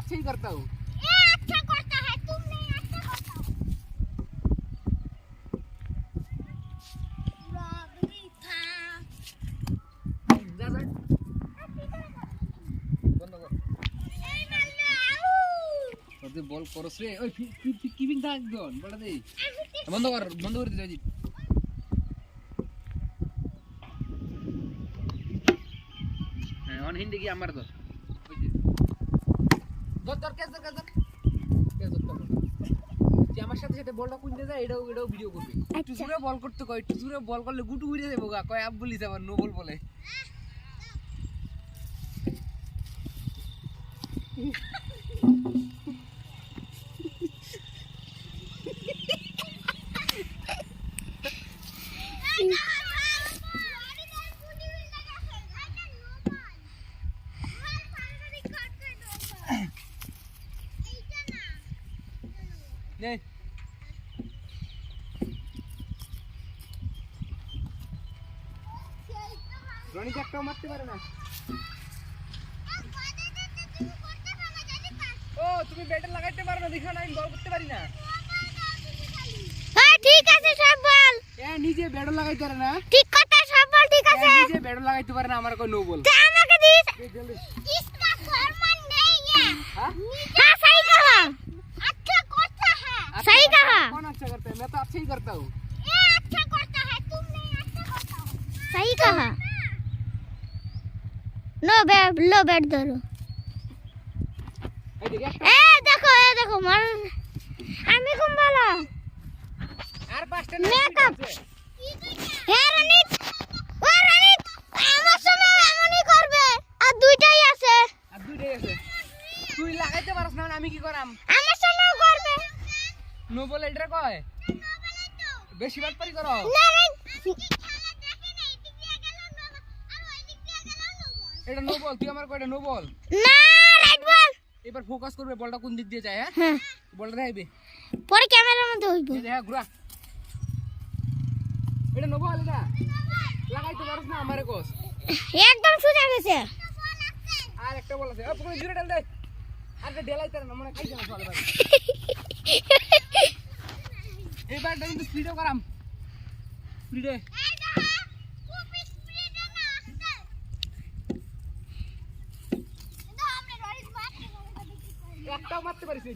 अच्छा ही करता हूँ। ये अच्छा करता है, तुम नहीं अच्छा करता हो। रबड़ी था। जा जा बंद कर। ए नल्ला आऊ। और बॉल क्रॉस रे ओए कीपिंग था एकदम बड़ा दे बंद कर दे जी ऑन हिंदी की अमर दो ধর ক্যাচ ধর যে আমার সাথে সাথে বলটা কুইন দে যায় এটাও ভিডিও করবে একটু জোরে বল করতে কয় একটু জোরে বল করলে গুটু উড়ে যাবে গা কয় আপ বলিস আবার নো বল বলে নে রনি একটাও মারতে পারে না ও তুমি ব্যাটার লাগাইতে পারো না দেখো না আমি বল করতে পারি না হ্যাঁ ঠিক আছে সব বল এ নিজে ব্যাটার লাগাইতে পারে না ঠিক কথা সব বল ঠিক আছে নিজে ব্যাটার লাগাইতে পারে না আমার কই নো বল তে আমাকে দিস जल्दी इसका फरमान नहीं है हां हाँ सही कहा अच्छा करता है सही कहा कौन अच्छा करता है मैं तो अच्छा ही करता हूं ये अच्छा करता है तुम नहीं अच्छा करता हो सही कहा लो बैठ धरो ए देखो मार আমি কম ভালো আর পাঁচটা মেকআপ হে রনিত ও রনিত আমার সময় এমনই করবে আর দুইটাই আছে তুই লাগাইতে পারছ না আমি কি করাম আমার সময় করবে নো বল এটা কয় বেশি বাদ পারি করো না এটা নো বল তুই আমার কয়টা নো বল না রাইট বল এবার ফোকাস করবে বলটা কোন দিক দিয়ে যায় হ্যাঁ বলটা দেখাইবে পরে ক্যামেরার মধ্যে হইব এই দেখা ঘুরা এটা নো বল এটা লাগাইতে পারছ না আমারে কোস একদম সোজা গেছে আর একটা বল আছে ও পুরো জুরে ঢাল দে আর কে ঢেলাইতে না মনে খাইছে না চলে ভাই এবার কিন্তু স্পিডও করাম স্পিডে একটাও মারতে পারিস তুই